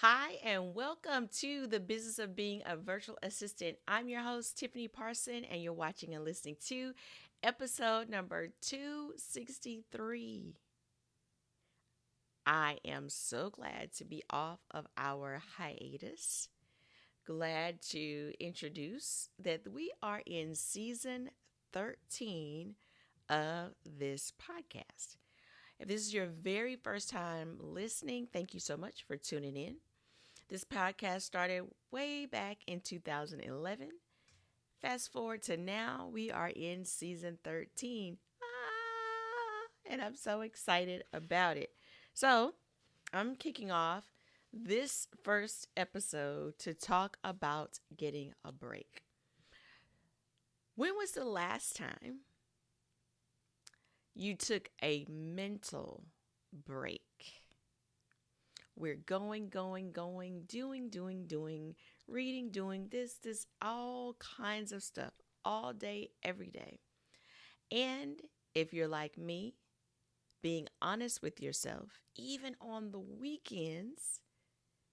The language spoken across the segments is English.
Hi, and welcome to the business of being a virtual assistant. I'm your host, Tiffany Parson, and you're watching and listening to episode number 263. I am so glad to be off of our hiatus. Glad to introduce that we are in season 13 of this podcast. If this is your very first time listening, thank you so much for tuning in. This podcast started way back in 2011. Fast forward to now, we are in season 13. And I'm so excited about it. So, I'm kicking off this first episode to talk about getting a break. When was the last time you took a mental break? We're going, doing, reading, doing this, all kinds of stuff, all day, every day. And if you're like me, being honest with yourself, even on the weekends,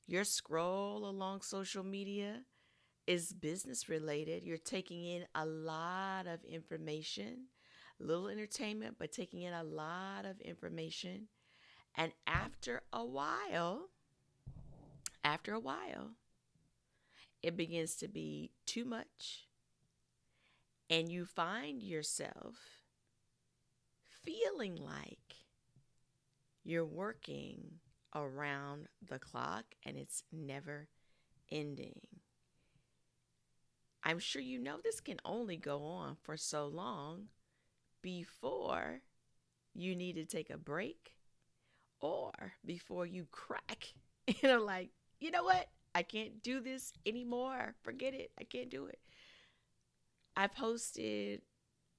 your scroll along social media is business related. You're taking in a lot of information, little entertainment, but taking in a lot of information. And after a while, it begins to be too much, and you find yourself feeling like you're working around the clock and it's never ending. I'm sure you know this can only go on for so long before you need to take a break or before you crack. Like, you know what? I can't do this anymore. Forget it. I can't do it. I posted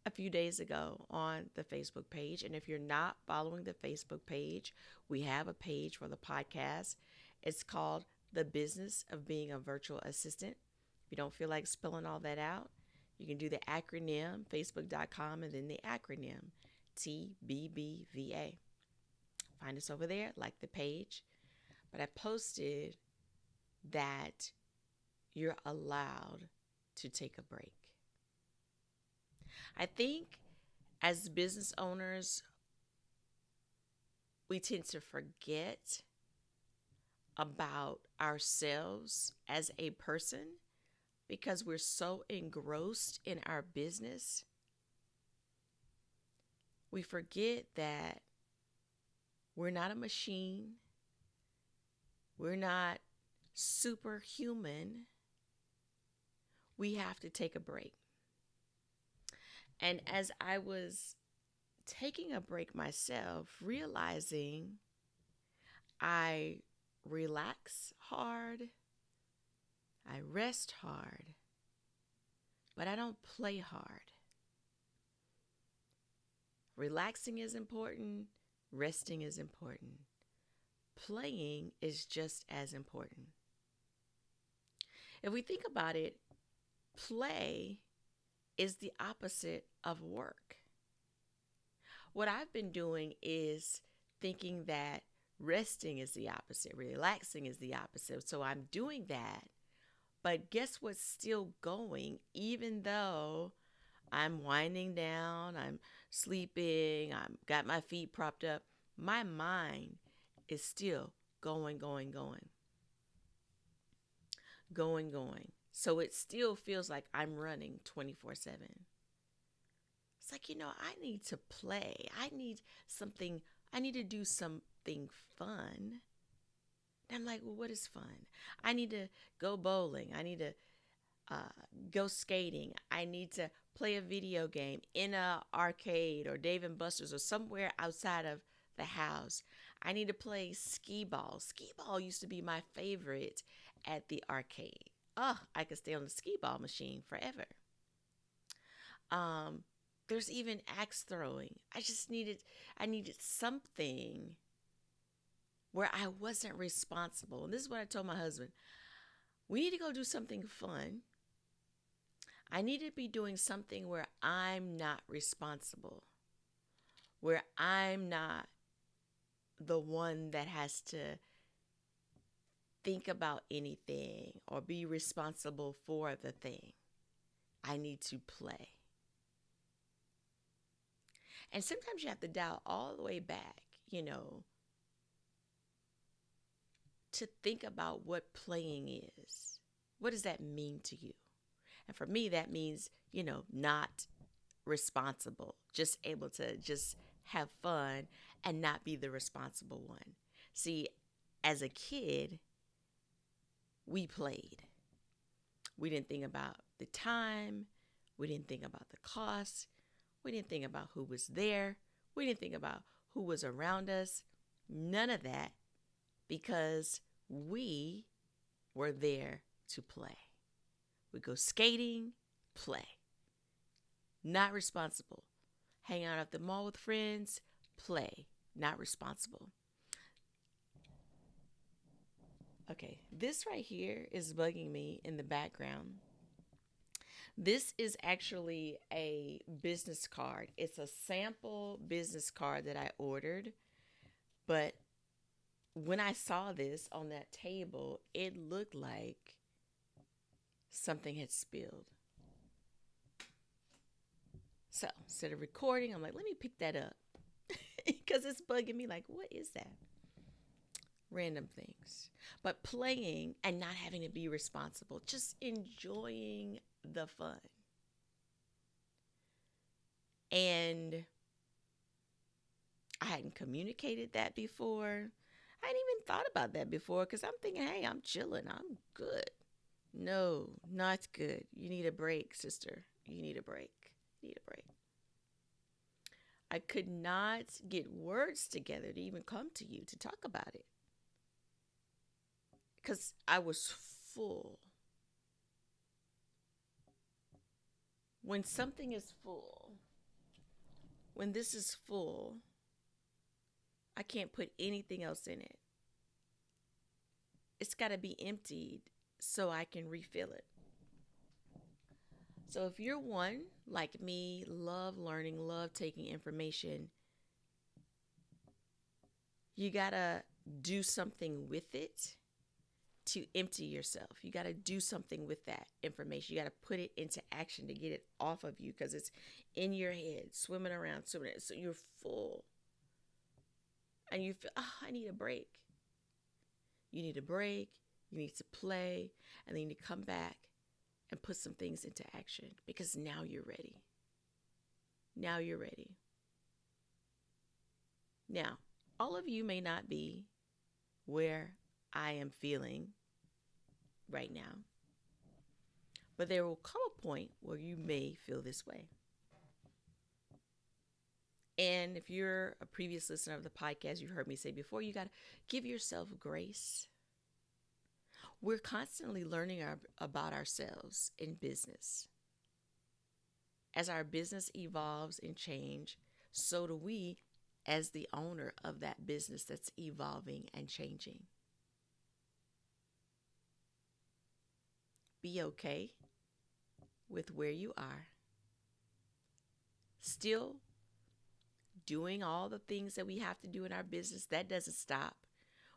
a few days ago on the Facebook page. And if you're not following the Facebook page, we have a page for the podcast. It's called The Business of Being a Virtual Assistant. If you don't feel like spelling all that out, you can do the acronym, facebook.com, and then the acronym, TBBVA. Find us over there, like the page. But I posted that you're allowed to take a break. I think as business owners, we tend to forget about ourselves as a person because we're so engrossed in our business. We forget that we're not a machine, we're not superhuman. We have to take a break. And as I was taking a break myself, realizing I relax hard, I rest hard, but I don't play hard. Relaxing is important, resting is important. Playing is just as important. If we think about it, play is the opposite of work. What I've been doing is thinking that resting is the opposite, relaxing is the opposite. So I'm doing that. But guess what's still going, even though I'm winding down, I'm sleeping, I've got my feet propped up, my mind is still going. So it still feels like I'm running 24/7. It's like, I need to play. I need to do something fun. And I'm like, well, what is fun? I need to go bowling. I need to uh, go skating. I need to play a video game in a arcade or Dave and Buster's or somewhere outside of the house. I need to play skee ball. Skee ball used to be my favorite at the arcade. Oh, I could stay on the skee ball machine forever. Um, there's even axe throwing. I needed something where I wasn't responsible. And this is what I told my husband. We need to go do something fun. I need to be doing something where I'm not responsible, where I'm not the one that has to think about anything or be responsible for the thing. I need to play. And sometimes you have to dial all the way back, to think about what playing is. What does that mean to you? And for me, that means, not responsible, just able to just have fun and not be the responsible one. See, as a kid, we played. We didn't think about the time. We didn't think about the cost. We didn't think about who was there. We didn't think about who was around us. None of that, because we were there to play. We go skating, play. Not responsible. Hang out at the mall with friends, play. Not responsible. Okay, this right here is bugging me in the background. This is actually a business card. It's a sample business card that I ordered. But when I saw this on that table, it looked like something had spilled. So instead of recording, I'm like, let me pick that up. Because it's bugging me like, what is that? Random things. But playing and not having to be responsible, just enjoying the fun. And I hadn't communicated that before. I hadn't even thought about that before because I'm thinking, hey, I'm chilling. I'm good. No, not good. You need a break, sister. You need a break. You need a break. I could not get words together to even come to you to talk about it because I was full. When something is full, when this is full, I can't put anything else in it. It's got to be emptied so I can refill it. So if you're one like me, love learning, love taking information, you got to do something with it to empty yourself. You got to do something with that information. You got to put it into action to get it off of you because it's in your head, swimming around. So you're full. And you feel, I need a break. You need a break. You need to play. And then you need to come back and put some things into action because now you're ready. Now you're ready. Now, all of you may not be where I am feeling right now, but there will come a point where you may feel this way. And if you're a previous listener of the podcast, you've heard me say before, you got to give yourself grace. We're constantly learning about ourselves in business. As our business evolves and change, so do we as the owner of that business that's evolving and changing. Be okay with where you are. Still doing all the things that we have to do in our business. That doesn't stop.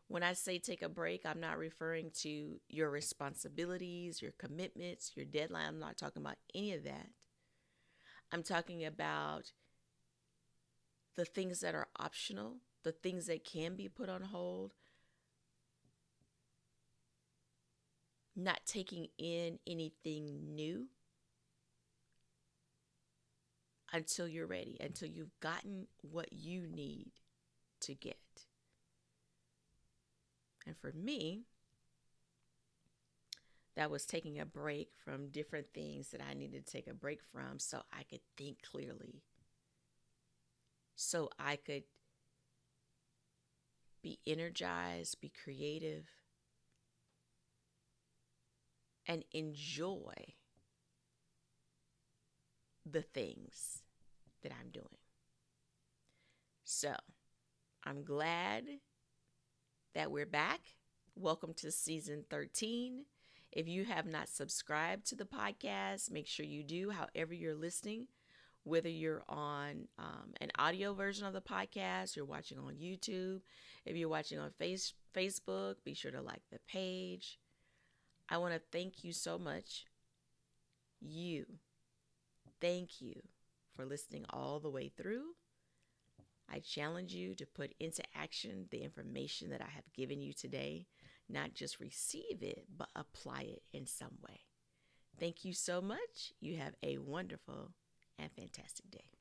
When I say take a break, I'm not referring to your responsibilities, your commitments, your deadline. I'm not talking about any of that. I'm talking about the things that are optional, the things that can be put on hold, not taking in anything new until you're ready, until you've gotten what you need to get. And for me, that was taking a break from different things that I needed to take a break from so I could think clearly, so I could be energized, be creative, and enjoy the things that I'm doing. So I'm glad that we're back. Welcome to season 13. If you have not subscribed to the podcast, make sure you do, however you're listening, whether you're on an audio version of the podcast, you're watching on YouTube. If you're watching on Facebook, be sure to like the page. I want to thank you so much. You, thank you for listening all the way through. I challenge you to put into action the information that I have given you today. Not just receive it, but apply it in some way. Thank you so much. You have a wonderful and fantastic day.